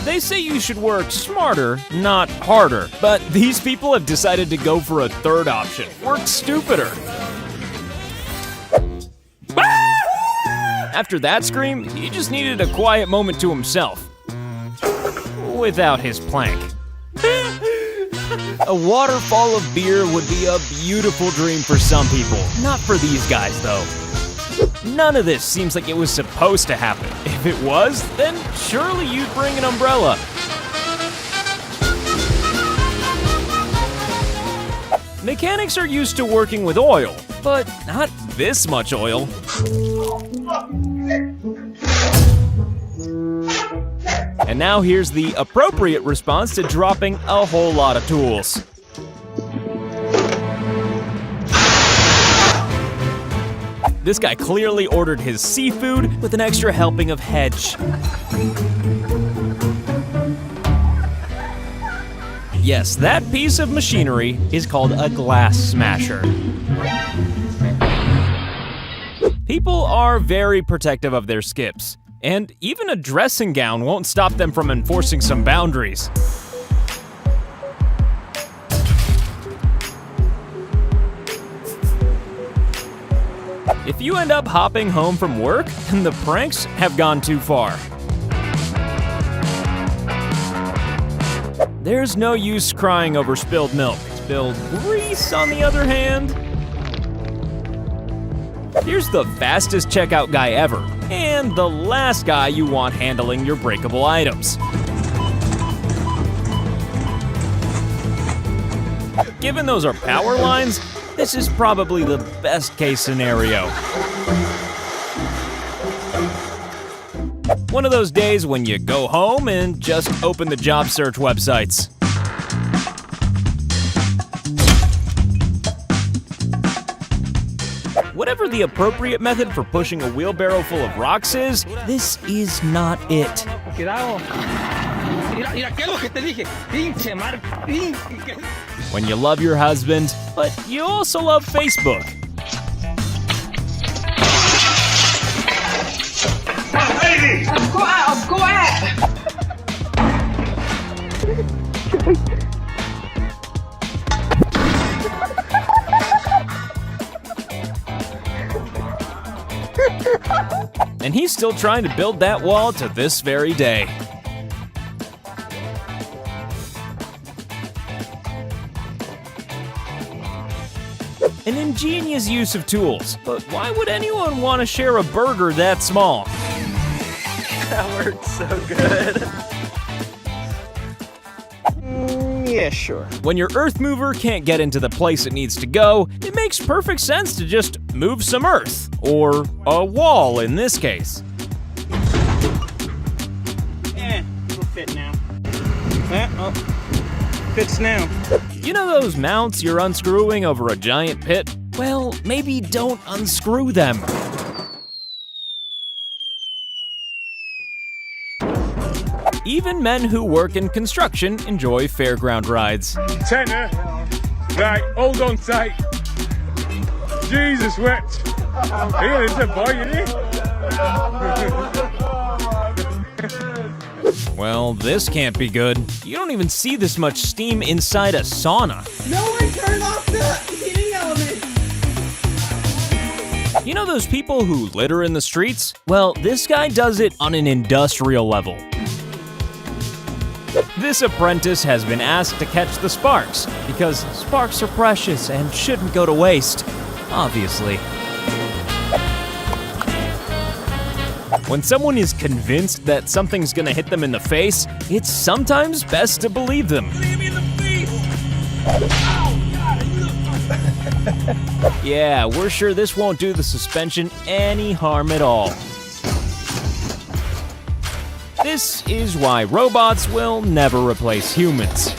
They say you should work smarter, not harder. But these people have decided to go for a third option. Work stupider. After that scream, he just needed a quiet moment to himself. Without his plank. A waterfall of beer would be a beautiful dream for some people. Not for these guys, though. None of this seems like it was supposed to happen. If it was, then surely you'd bring an umbrella. Mechanics are used to working with oil, but not this much oil. And now here's the appropriate response to dropping a whole lot of tools. This guy clearly ordered his seafood with an extra helping of hedge. Yes, that piece of machinery is called a glass smasher. People are very protective of their skips, and even a dressing gown won't stop them from enforcing some boundaries. If you end up hopping home from work, then the pranks have gone too far. There's no use crying over spilled milk. Spilled grease, on the other hand. Here's the fastest checkout guy ever, and the last guy you want handling your breakable items. Given those are power lines, this is probably the best case scenario. One of those days when you go home and just open the job search websites. Whatever the appropriate method for pushing a wheelbarrow full of rocks is, this is not it. When you love your husband, but you also love Facebook. Lady! Go out! Go out! And he's still trying to build that wall to this very day. An ingenious use of tools, but why would anyone want to share a burger that small? That worked so good. Yeah, sure. When your earth mover can't get into the place it needs to go, it makes perfect sense to just move some earth. Or a wall in this case. It'll fit now. Fits now. You know those mounts you're unscrewing over a giant pit? Well, maybe don't unscrew them. Even men who work in construction enjoy fairground rides. Tenner. Right, hold on tight. Jesus wept. Here is a boy, isn't he? Well, this can't be good. You don't even see this much steam inside a sauna. No one turned off the heating element! You know those people who litter in the streets? Well, this guy does it on an industrial level. This apprentice has been asked to catch the sparks, because sparks are precious and shouldn't go to waste, obviously. When someone is convinced that something's gonna hit them in the face, it's sometimes best to believe them. Yeah, we're sure this won't do the suspension any harm at all. This is why robots will never replace humans.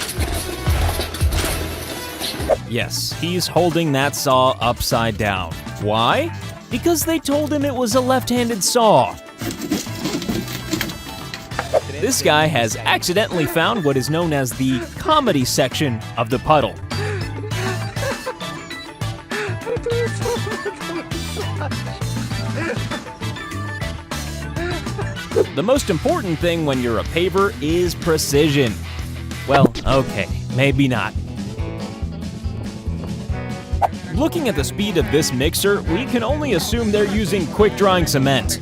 Yes, he's holding that saw upside down. Why? Because they told him it was a left-handed saw. This guy has accidentally found what is known as the comedy section of the puddle. the most important thing when you're a paver is precision. Well, okay, maybe not. Looking at the speed of this mixer, we can only assume they're using quick-drying cement.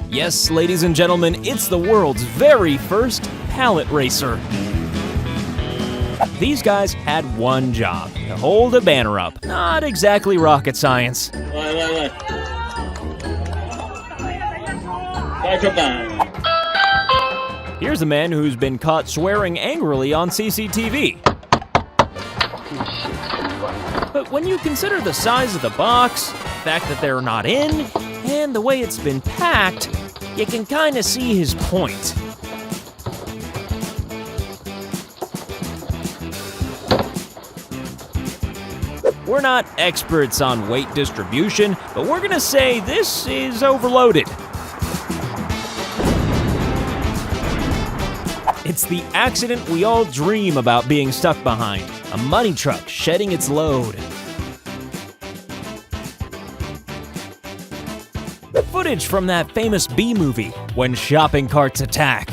Yes, ladies and gentlemen, it's the world's very first pallet racer. These guys had one job, to hold a banner up. Not exactly rocket science. Here's a man who's been caught swearing angrily on CCTV. But when you consider the size of the box, the fact that they're not in, and the way it's been packed, you can kinda see his point. We're not experts on weight distribution, but we're gonna say this is overloaded. It's the accident we all dream about being stuck behind. A money truck shedding its load. Footage from that famous B movie, When Shopping Carts Attack.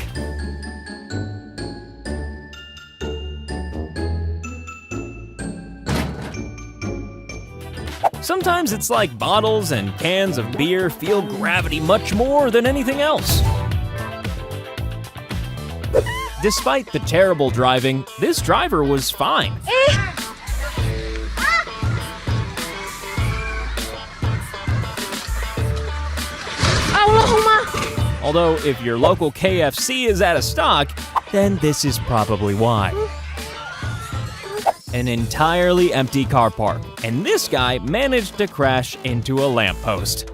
Sometimes it's like bottles and cans of beer feel gravity much more than anything else. Despite the terrible driving, this driver was fine. Although, if your local KFC is out of stock, then this is probably why. An entirely empty car park, and this guy managed to crash into a lamppost.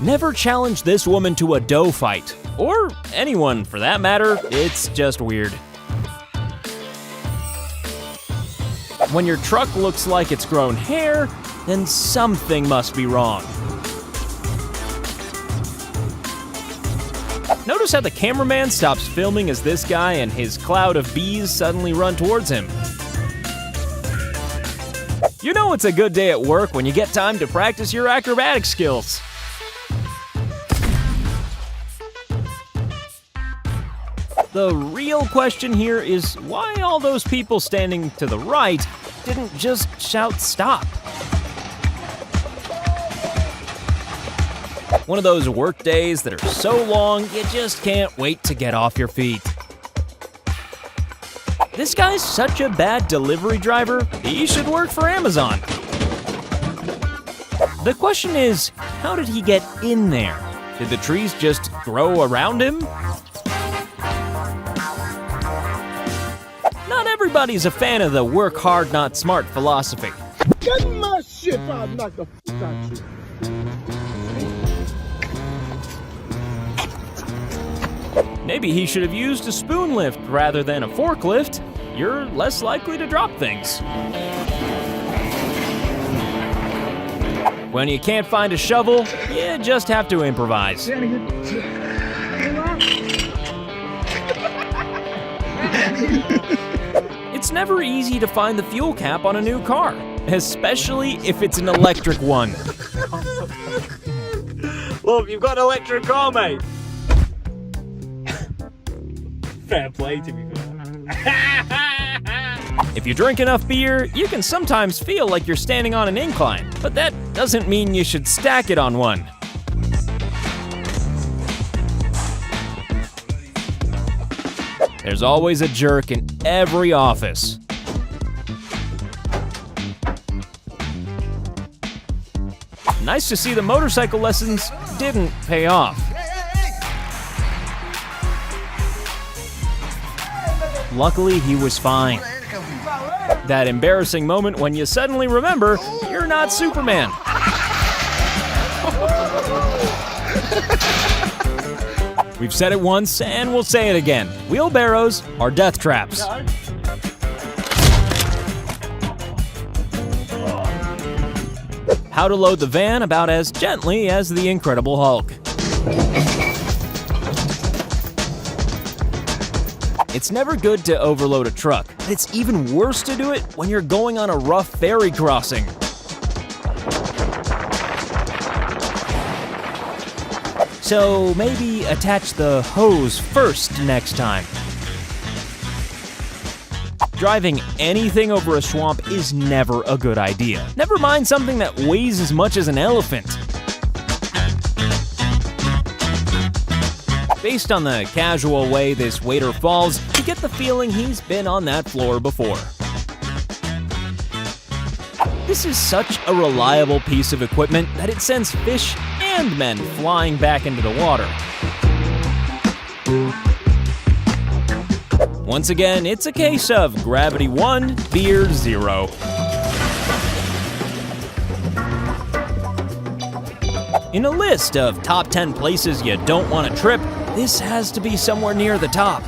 Never challenge this woman to a dough fight, or anyone for that matter, it's just weird. When your truck looks like it's grown hair, then something must be wrong. Notice how the cameraman stops filming as this guy and his cloud of bees suddenly run towards him. You know it's a good day at work when you get time to practice your acrobatic skills. The real question here is why all those people standing to the right didn't just shout stop. One of those work days that are so long, you just can't wait to get off your feet. This guy's such a bad delivery driver, he should work for Amazon. The question is, how did he get in there? Did the trees just grow around him? Not everybody's a fan of the work hard, not smart philosophy. Get my shit, I'll knock the f*** out you. Maybe he should have used a spoon lift rather than a forklift. You're less likely to drop things. When you can't find a shovel, you just have to improvise. It's never easy to find the fuel cap on a new car, especially if it's an electric one. Look, you've got an electric car, mate. Fair play, to be fair. If you drink enough beer, you can sometimes feel like you're standing on an incline, but that doesn't mean you should stack it on one. There's always a jerk in every office. Nice to see the motorcycle lessons didn't pay off. Luckily, he was fine. That embarrassing moment when you suddenly remember you're not Superman. We've said it once and we'll say it again. Wheelbarrows are death traps. How to load the van about as gently as the Incredible Hulk. It's never good to overload a truck, but it's even worse to do it when you're going on a rough ferry crossing. So maybe attach the hose first next time. Driving anything over a swamp is never a good idea. Never mind something that weighs as much as an elephant. Based on the casual way this waiter falls, you get the feeling he's been on that floor before. This is such a reliable piece of equipment that it sends fish and men flying back into the water. Once again, it's a case of gravity 1, beer 0. In a list of top 10 places you don't want to trip, this has to be somewhere near the top.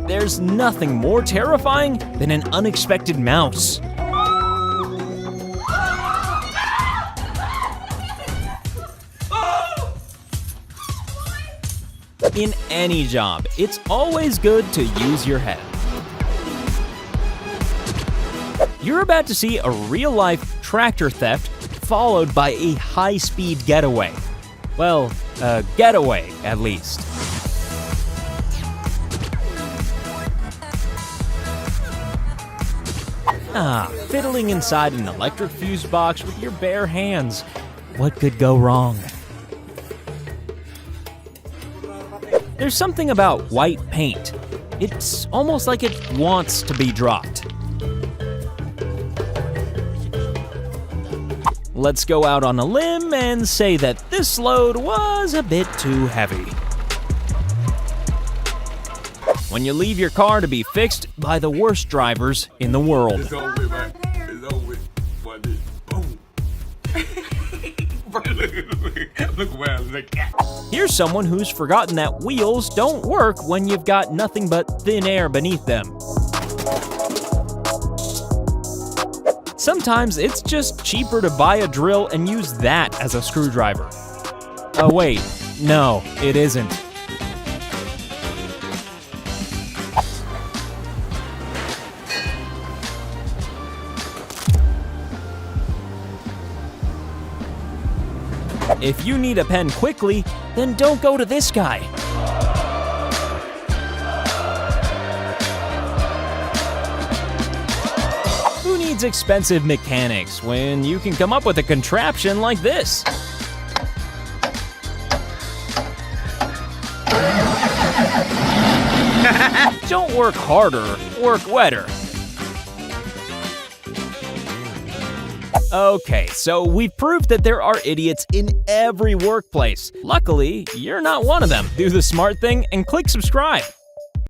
There's nothing more terrifying than an unexpected mouse. In any job, it's always good to use your head. You're about to see a real-life tractor theft followed by a high-speed getaway. Well, a getaway, at least. Fiddling inside an electric fuse box with your bare hands. What could go wrong? There's something about white paint. It's almost like it wants to be dropped. Let's go out on a limb and say that this load was a bit too heavy. When you leave your car to be fixed by the worst drivers in the world. It's over with, man. It's over with. What did? Boom. Look where I look at. Here's someone who's forgotten that wheels don't work when you've got nothing but thin air beneath them. Sometimes it's just cheaper to buy a drill and use that as a screwdriver. Oh wait, no, it isn't. If you need a pen quickly, then don't go to this guy. Who needs expensive mechanics when you can come up with a contraption like this? Don't work harder, work wetter. Okay, so we've proved that there are idiots in every workplace. Luckily, you're not one of them. Do the smart thing and click subscribe.